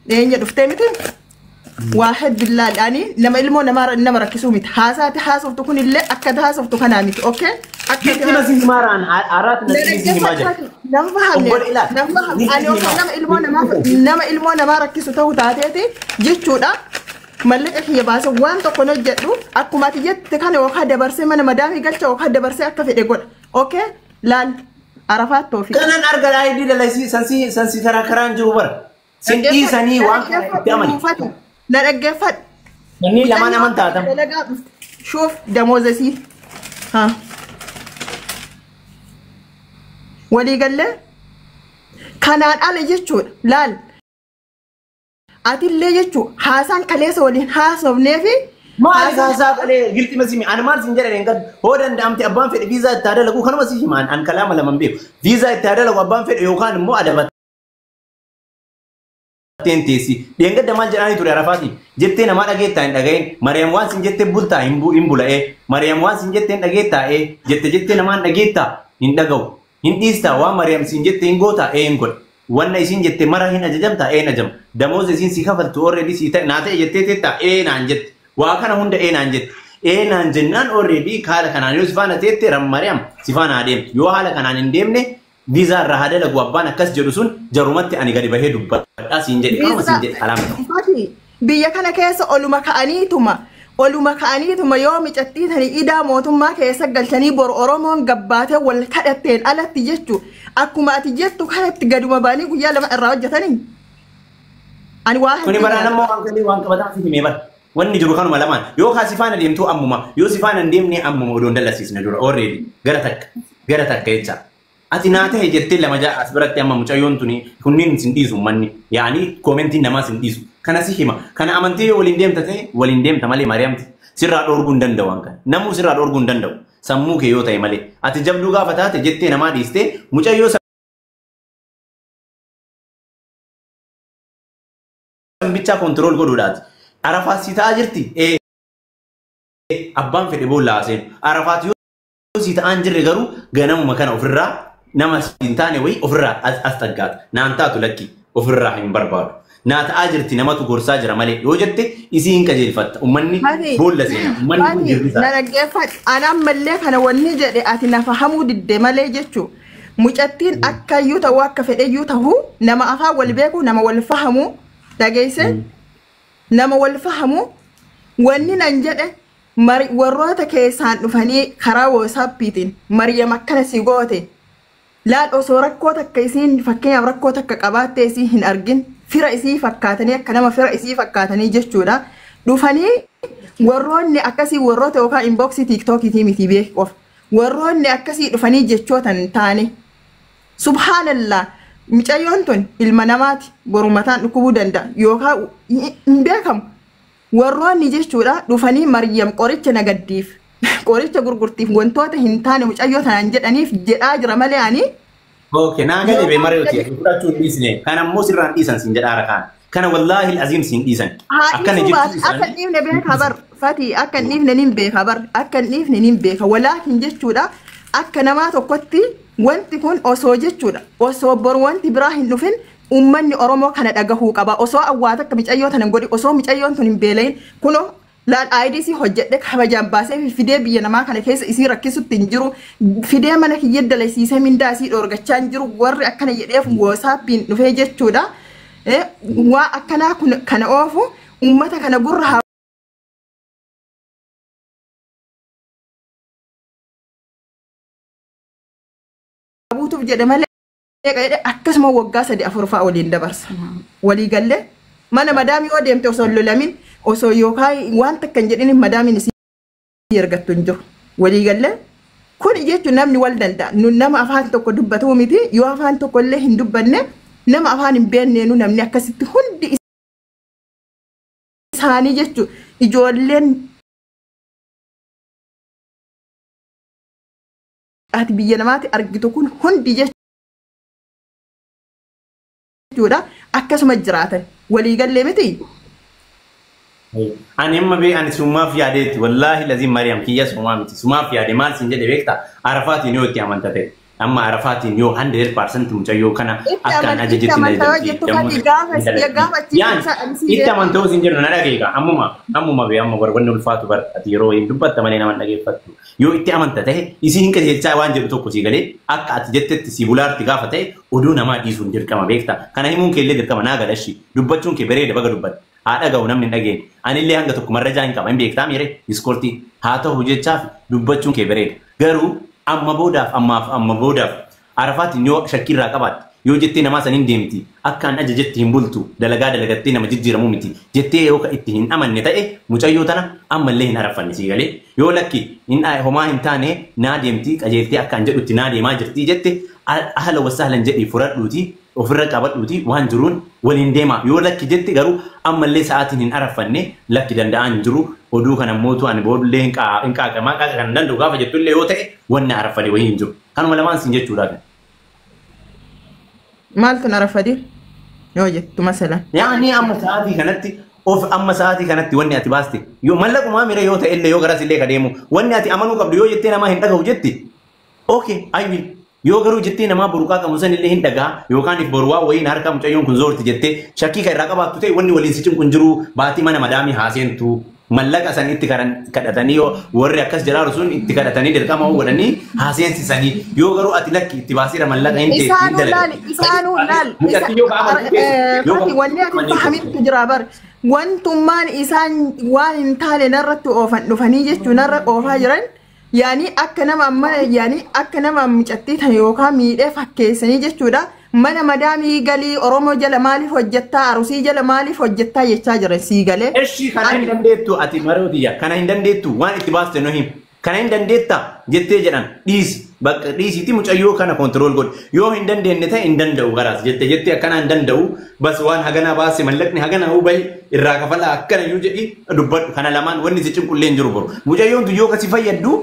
دين دفتمت واحد بالله يعني لما إلمو نما ركزوا مت حاسات حاسب تكون اللي أكد حاسب تكون عميت أوكي أكيد ما زين ماران عرات نسيني ما جا نفهم أنا نما إلمو نما ركزوا تو تعطيتي جت شودا ملك هي بس وان تكون جدو أكو ما تجت تكان وخد برسي من مدامي قلت وخد برسي أكفي يقول أوكي لا عرفات توفي كنا نرجع عيدي للسي سنسي ترى كران جوبر سنتي سني وان تأمني نرجفت مني لما أنا من تاتم شوف دموزسي ها ولي قال له كان على جتشو لال أتي اللي جتشو حسن كليس ولين حاسب نفي ما حاسب عليه قلت مسيمي أنا ما سنجر إنقد هو دامتي أبان في الفيزا تارى لكو خنا مسيجي مان أن كلام لما بيو فيزا تارى لكو أبان في يوكان مو أدبت تنتيسي بينقد دمال جراني توري عرفاتي جتة نما أجيت تاين أجين مريم وان سنجت بولتا إمبولا مريم وان سنجت أجيت تا جتة نما أجيت تا إندعو إنديستا ومريم سنجت إنغوتا إنغول وانا سنجت مرة هنا جم تا نجم دموز سين سيكافل توريدي سيتا ناتي جتة تا نانجت وأكنا هندا نانجت نانجنان أوريدي كهلا كنا يوسفانا تيتي رم مريم سيفانا عديم يوهالا كنا ندمني فيزا رهادة لقوا أبانا كاس جرسون جرومات أنا قريب هي دبّا أسينجت كم أسينجت حلامه بيا كنا كيس أولو مكاني ثم يوم يجتين هني إذا موتم ما كيس قلتني بور أرومون قبّاته والكأتين ألا تجتو أكو ما تجتو كانت تقدم باني ويا لما الرجال تاني أنا واحد كوني برانا ما أنكلي وانك بدأ في ميبر واني جرو كانوا ملمان يو خاسفان اليوم تو أموما يو سفان اليوم أموما ودون دلسيس ندور أوريدي غرتك كيتشا أتيناته جتّي لما جاء أسبرت يا ماما مشايون توني كونين سنديسو مني يعني كومنتين نما سنديسو كنا سيهما كنا أمانتي ولينديم تتى ولينديم تمالي مريم سرّا أورغون دندو وانك نمو سرّا أورغون دندو سمو كيو تاي مالي أتجاب لوجا فتاة جتّي نما ديسته مشايو سمبيتشا كنترول كودودات عرفات سيتاجرتي أبان في البول لازم عرفات يو سيتانجر رجرو جنام مكان أفرّا نما سنتاني وي أفرّا أستقاد نانتاتو لكي أفرّا هم بربار نات أجرتي نما تقول ساجر مالي يوجدت يسين كجيل فت أمني بول لسنا أمني جيرزا نرجفت أنا ملك أنا ونجد أتنا فهمو ضد مالي جتشو مجتين أكيو توقف أيو تهو نما أفا والبيكو نما والفهمو تجيسه نما والفهمو وني ننجد warroota keessaan dhufanii karaa WhatsAppiitiin Mariam akkana si goote laal osoo rakkoo takka isiin fakkeenyaaf rakkoo takka qabaattee isii hin argin fira isii fakkaatanii akka nama fira isii fakkaatanii jechuudha dhufanii warroonni akkasii warroota yookaan inboxii TikTokiitii miti beekuuf warroonni akkasii dhufanii jechootan taane subhaanallah micayyoon tun ilma namaati borumataan dhukubuu danda'a yookaan hin beekamu warroonni jechuudha dhufanii Mariam qoricha nagaddiif qoricha gurgurtiif wantoota hin taane mucayyoo tanaan jedhaniif jedhaa jira malee ani okay naaga debe Marioti fudhachuu dhiisne kana ammoo sirraan dhiisan sin jedhaa rakaan kana wallaahi alazim sin dhiisan akkana jechuun akka dhiifne beeka bar fati akka dhiifne nin beeka bar akka dhiifne nin beeka walaakin jechuudha akka namaa tokkotti wanti kun osoo jechuudha osoo bor wanti biraa hin dhufin ummanni Oromoo kana dhagahuu qaba osoo awwaata akka micayyoo tanan godhi osoo micayyoon tun hin beelayin kuno laal IDC hojjedhe kabajaan baasee fidee biyya namaa kana keessa isii rakkisutti hin jiru fidee mana kiyya dalaysiisee mindaa isii dhoorgachaa hin jiru warri akkana jedheef WhatsAppiin dhufee jechuudha waa akkanaa kana oofu ummata kana gurra buutuuf jedhe malee akkasuma waggaa 3-4 waliin dabarsa walii galle mana madaamii oo deemte osoo lolamin osoo yookaan waan takka hin jedhin madaamiin isii ergattu hin jiru walii galle kun jechuun namni wal danda'a nama afaan tokko dubbatu miti yoo afaan tokko illee hin dubbanne nama afaan hin beekne namni akkasitti hundi isaanii jechuun ijoolleen ati biyya namaatti argitu kun hundi jechuudha akkasuma jiraatan walii gallee miti ani amma be ani sumaaf yaadeetti wallahi lazim Mariam kiyya sumaa miti sumaaf yaade maal sin jedhe beekta Arafaati ni otti amantate amma arafaatiin yoo 100% mucayyoo kana akkaan ajajetti na itti amanta'uu siin jedhu na dhageega ammuma bee amma barbaanne ulfaatu bar ati yeroo hin dubbatta malee nama dhageeffattu yoo itti amanta ta'e isii hin qajeelchaa waan jedhu tokko sii galee akka ati jettetti sii bulaarti gaafa ta'e oduu namaa dhiisuun dirqama beekta kana himuun kee illee dirqama naa gadashi dubbachuun kee bareeda baga dubbatte haa dhaga'u namni hin dhageenye anillee hanga tokko marrajaa hin qaba hin beektaa miire iskortii haa ta'u jechaaf dubbachuun kee bareeda garuu amma boodaaf arafaatiin yoo shakkirraa qabaatte yoo jettee namaa saniin deemti akkaan ajajetti hin bultu dalagaa dalagattee nama jijjiiramuu miti jettee yoo itti hin amanne ta'e mucayyoo tana ammallee hin arafanne sii galee yoo lakki homaa hin taane naa deemti qajeeltee akkaan jedhutti naa deemaa jirti jette ahla wasahlan jedhii fudhadhuuti ofirra qabadhuuti waan jiruun waliin deema yoo lakki jette garuu ammallee sa'aatiin hin arafanne lakki danda'an jiru oduu kana mootu ani boodullee hin qaaqamaa qaaqa kan danda'u gaafa jettullee yoo ta'e wanni arafade wayii hin jiru kanuma lamaan siin jechuudha. maaltu arafade yoo jettu masala yaani amma sa'aatii kanatti wanni ati baaste yoo mallaquma mira yoo ta'e illee yoo garas illee kadeemu wanni ati amanuu qabdu yoo jettee namaa hin dhaga'u jetti okay I will yoo garuu jettee namaa boruqaa qabu san illee hin dhagaa yookaan if boruwaa wayiin harka mucayyoon kun zoorti jettee shakkii kan irraa qabaattu ta'e wanni waliin si kun jiru baatii mana madaamii haaseentu mallaqa san itti kadhatanii warri akkas jiraaru sun itti kadhatanii dirqama godhanii haasensisanii yoo garuu ati lakki itti baasiira mallaqa hin ta'e isaanuu laal wanni ati fahamittu jira bar wantummaan isaan waan hin taane narratti oofan dhufanii jechuun narra oofaa jiran yaani akka nama mucattii tan yookaan miidhee fakkeessanii jechuudha mana madaamii galii oromoo jala maaliif hojjettaa arusii jala maaliif hojjettaa jechaa jiran sii galee eshi kana hin dandeettu ati marootiyya kana hin dandeettu waan itti baaste no him kana hin dandeetta jettee jedhan dhiisi bakka dhiisiiti mucayyoo kana kontirool godhi yoo hin dandeenye ta'e hin danda'u garaas jettee akkana hin danda'u bas waan hagana baase mallaqni hagana hubai irraa kafala akkana iyyuu jedhi dubbadhu kana lamaan wanni si cinqullee hin jiru boru mucayyoon yoo kasi fayyaddu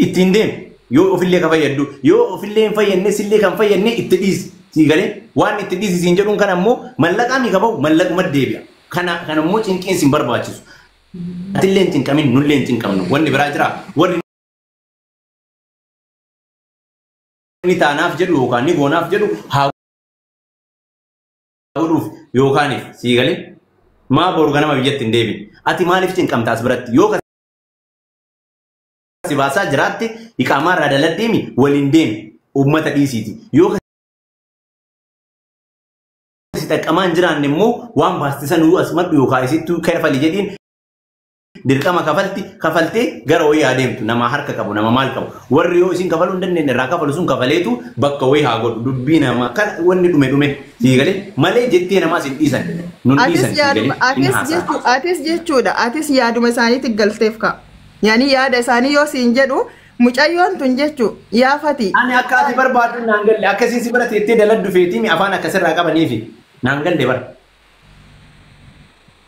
ittiin deem yoo ofillee ka fayyaddu yoo ofillee hin fayyadne sillee kan fayyadne itti dhiisi sii galee waan itti dhiisi siin jedhuun kana ammoo mallaqaa mi qabaa'u mallaquma deebi'a kana ammoo cinqiin siin barbaachisu atillee hin cinqamin nullee hin cinqamnu wanni biraa jira warri ni taanaaf jedhu yookaan ni goonaaf jedhu haa godhuuf yookaan sii galee maa boru ganama biyyatti hin deebiin ati maaliif cinqamtaas biratti yoo si baasaa jiraatte iqaamaa irraa daladdeemi waliin deemi uummata dhiisiiti yoo si xaqqamaan jiraanne immoo waan baastisan asmadhu yookaan isittuu kafali jedhiin dirqama kafaltee gara wayii adeemtu nama harka qabu nama maal qabu warri yoo isin kafaluu hin dandeenye irraa kafalu sun kafaleetu bakka wayii haa godhu dubbii nama kan wanni dhume sii galee malee jettee namaa sin dhiisan nun dhiisan sii galee atis jechuudha atis yaaduma isaaniitti galteef ka yaani yaada isaanii yoo siin jedhu mucayyoon tun jechuu yaafati ani akka ati barbaadu naan galle akkasiin si bara teettee daladdu feetiimi afaan akkasirraa qabaniifi naan galle bara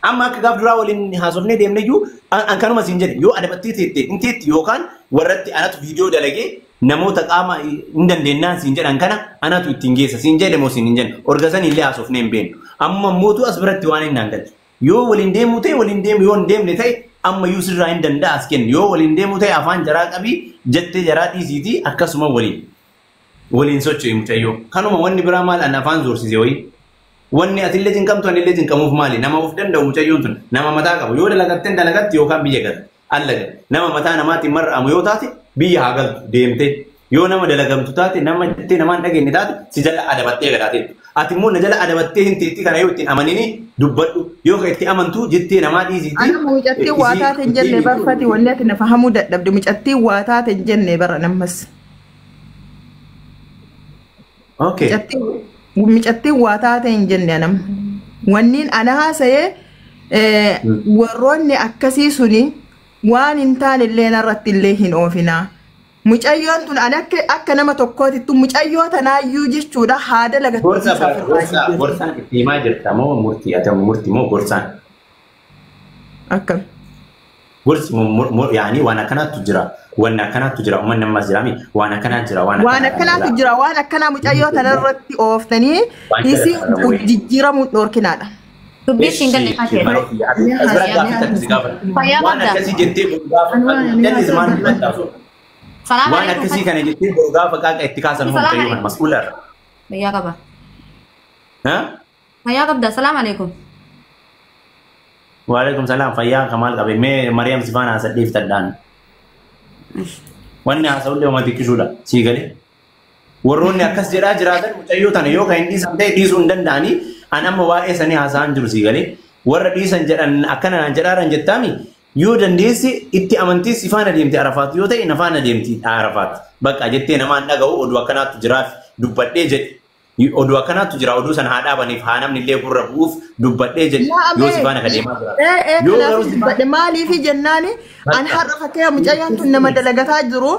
amma akka gaaf duraa waliin haasofnee deemneyyuu an kanuma siin jedhe yoo adabattee teettee inteetti yookaan warratti anatu viidiyoo dalagee namoota qaama hin dandeennaan siin jedhan kana anatu ittiin geessa siin jedhe moo siin hin jedhe orgasan illee haasofnee hin beenu amma mootuu as biratti waan hin naan galle yoo waliin deemuu ta'e waliin deemu yoo hin deemne ta'e amma yuu sirraa hin danda'a as kennu yoo waliin deemuu ta'e afaan jaraa qabii jettee jaraa dhiisiiti akkasuma waliin socho'e mucayyoo kanuma wanni biraa maal an afaan zoorsise wayii wanni atillee cinqamtu anillee cinqamuuf maali nama of danda'u mucayyoon tun nama mataa qabu yoo dalagattee dalagatti yookaan biyya gala allaga nama mataa namaatiin mar'amu yoo taate biyya haa galtu deemte yoo nama dalagamtu taate nama jettee namaan dhageenye taate si jala adabattee gadaate ati immoo na jala adabattee hin teetti kana yoo ittiin amanini dubbadhu yoo ka itti amantu jettee namaa dhiisiiti ana mucattii waa taate hin jenne barfati wanni ati na fahamuu dadhabde mucattii waa taate hin jenne bara nammas okay mucattii waa taate hin jenne nam wanniin ana haasa'ee warroonni akkasii suni waan hin taane illee narratti illee hin oofinaa mucayyoon tun akka nama tokkootittu mucayyoo tanaayyuu jechuudha haada lagattiisaa gorsaan itti himaa jirta moo murtii ati murtii moo gorsaan akkam gorsi yaani waan akkanaatu jira uummanni ammas jiraami waan akkanaatu jira waan akkanaa mucayyoo tanarratti ooftanii isi jijjiiramuu dhoorkinaadha. Dubbii siin galle kaatee waan akkasii jettee Salaam وانا alaikum. كسي كان جتي بوغا فكاك اتكاسن هم Salaam تيوان alaikum. مسؤول Fayyaa qaba. ها Fayyaa qabda. Salaam alaikum. وعليكم السلام فيا كمال قبل مي مريم سفانا سديف تدان وانا اسول له ما تكشولا سيغلي وروني اكس جرا جرادن متيو تن يو كاين دي سمدي دي سندن داني انا موا اسني حسان جرو سيغلي ور دي سنجران اكنا جرارن جتامي يو دنديسي اتي امنتي سفانا ديمتي عرفات يو تي نفانا ديمتي عرفات بقى جتي نما ندغو ودو كنا تجراف دبدي جت oduu akkanatu jira oduu san haa dhaabaniif haa namni illee gurra bu'uuf dubbadhee jedhe yoo sifaana kadeemaa jira yoo dubbadhe maaliifi jennaani an har'a fakkeenya mucayyaan tun nama dalagataa jiru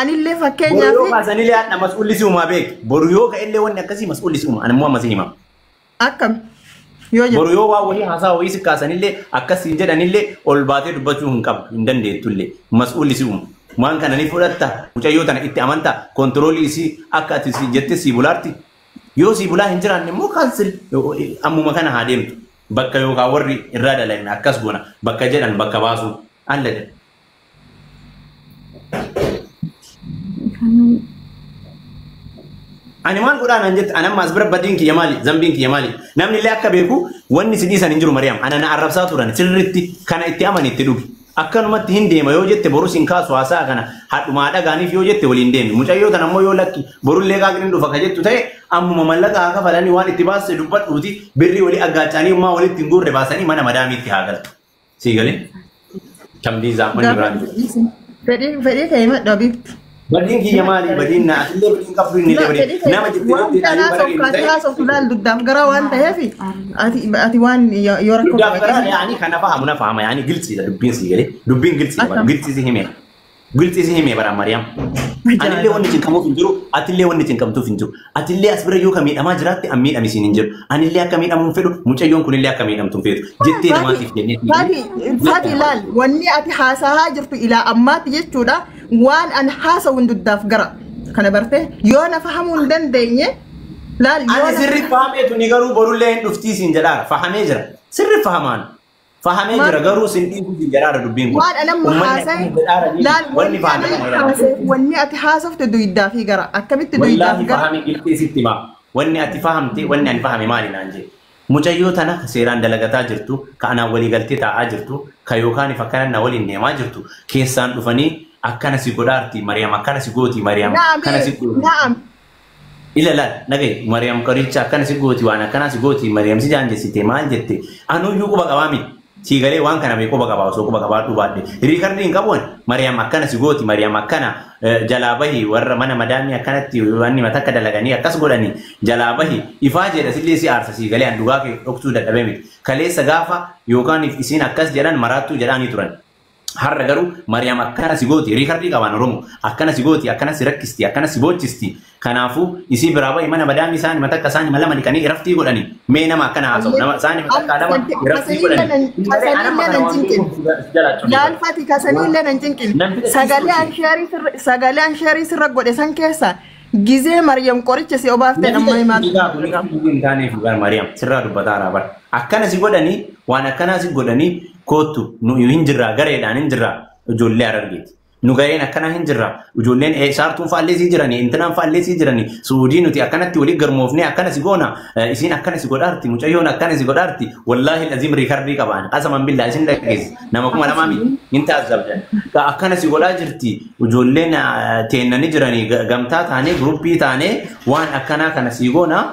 anillee fakkeenyaa fi boru yoo kaasanillee haadha mas'uulli si uumaa beek boru yoo ka'ellee wanni akkasii mas'uulli si uuma animmoo amma si hima akkam yoo jedhu boru yoo waa wayii haasaa wayii si kaasanillee akkasii jedhanillee ol baatee dubbachuu hin qabu hin dandeettullee mas'uulli si uuma waan kana ni fudhatta mucayyoo tana itti amanta kontiroolii isii akka ati si jette si bulaarti yoo si bulaa hin jiraanne immoo kaansil ammuma kana haa deemtu bakka yookaan warri irraa dalagna akkas goona bakka jedhan bakka baasu alladha. Ani maal godhaan an jette anamma as bira badiin kiyya maali zambiin kiyya maali namni illee akka beeku wanni si dhiisan hin jiru Mariyaam ana na arrabsaa turan sirriitti kana itti amani itti dhugi. Akkanumatti hin deema yoo jette boru sin kaasu haasaa kana hadhumaa dhagaaniif yoo jette waliin deemi mucayyoo tan ammoo yoo lakki borullee qaaqni dhufa ka jettu ta'e ammuma mallaqa haa kafalanii waan itti baasise dubbadhuuti birrii walii aggaachanii ummaa walitti hin guurre baasanii mana madaamiitti haa galtu. Sii galee? Kamdiizaa manni biraan. fedhii ta'e madda biiftu. Badiin kiyya maali? Badiin na atillee badiin qabdu inni illee badiin nama jettee haasoftu laal duddaaf gara waan ta'eef ati waan yoo rakkoo duddaaf gara yaani kana fahamu na fahama yaani gilsiidha dubbiin sii galee dubbiin gilsiidha gilsiisi himee gilsiisi himee bara Mariyaam anillee wanni cinqamuuf hin jiru atillee wanni cinqamtuuf hin jiru atillee as bira yoo ka miidhamaa jiraatti an miidhamisiin hin jiru anillee akka miidhamuun fedhu mucayyoon kunillee akka miidhamtuun fedhu jettee namaatiif jennee Faati laal wanni ati haasahaa jirtu ilaa ammaatti jechuudha waan an haasawun duddaaf gara kana barte yoo na fahamuu hin dandeenye laal yoo ani sirri fahameetu ni garuu borullee hin dhuftii siin jedhaara fahamee jira sirri fahamaan fahamee jira garuu sin dhiisu siin jedhaara dubbiin kun waan anamma haasa'e laal wanni fahamee wanni ati haasofte duyiddaa fi gara akkamitti duyiddaa fi wallahi gara fahamee giltee sitti maa wanni ati fahamte wanni ani fahame maali naan jee mucayyoo tana seeraan dalagataa jirtu ka anaan walii galtee taa'aa jirtu ka yookaan fakkana na waliin deemaa jirtu keessaan dhufanii akkana si godhaarti Mariyaam akkana si gooti Mariyaam akkana si gooti na'am ila la nagay Mariyaam qoricha akkana si gooti waan akkana si gooti Mariyaam si jaanjessite maal jette anuyyuu quba qabaami si galee waan kana mee quba qabaa osoo quba qabaadhu baadhe riikardi hin qabuun Mariyaam akkana si gooti Mariyaam akkana jalaa bahi warra mana madaamii akkanatti wanni matakka dalaganii akkas godhanii jalaa bahi ifaa jedha sillee si aarsa si galee handugaa kee dhoktuu dadhabee miti kaleessa gaafa yookaan isiin akkas jedhan maraattuu jedhaanii turan. Har'a garuu Mariyaam akkana si gooti riikardi qabaan Oromoo akkana si gooti akkana si rakkisti akkana si boochisti kanaafuu isii biraa bahi mana madaamii isaanii matakka isaanii malama dhiqanii iraftii godhanii mee nama akkana haasa'u nama isaanii matakka lama iraftii godhanii laal Faati kasaniillee nan cinqin sagalee ansheerii sirra godhe san keessa gizee Mariyaam qoricha si obaaftee amma himaatu. Mariyaam sirraa dubbataa raabar akkana si godhanii waan akkanaa si godhanii kootu nu hin jirra gareedhaan hin jirra ijoollee Harargeeti nu gareen akkana hin jirra ijoolleen saartuun faallee si jiranii intinaan faallee si jiranii suudii nuti akkanatti walii garmoofnee akkana si goona isiin akkana si godhaarti mucayyoon akkana si godhaarti wallaahi azim riikardii qabaan qasaman billaa isin dhageessi nama kuma lamaami hin taasisabdan akkana si godhaa jirti ijoolleen teennanii jiranii gamtaa taanee guruppii taanee waan akkanaa kana si goona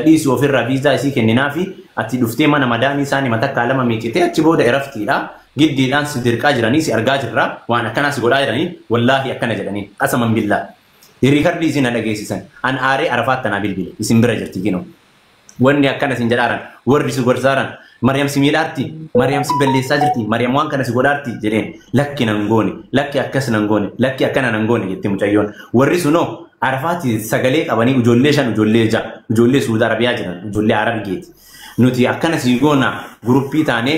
dhiisii ofirraa viizaa isii kenninaafi ati dhuftee mana madaamii isaanii matakkaa lama miicitee achi booda iraftiidha giddiidhaan si dirqaa jiranii si argaa jirra waan akkanaa si godhaa jiranii wallaahi akkana jedhanii qasaman billaa riikardii isin dhageessisan an aaree arafaat tanaa bilbile isin bira jirti kinoo wanni akkana isin jedhaaran warri si gorsaaran Mariyaam si miidhaarti Mariyaam si balleessaa jirti Mariyaam waan kana si godhaarti jedheen lakki nan goone lakki akkas nan goone lakki akkana nan goone jetti mucayyoon warri sunoo arafaati sagalee qabanii ijoollee 5 ijoollee 6 ijoollee Suudi Arabiyaa jiran ijoollee Arabgeeti nuti akkana si goona guruppii taanee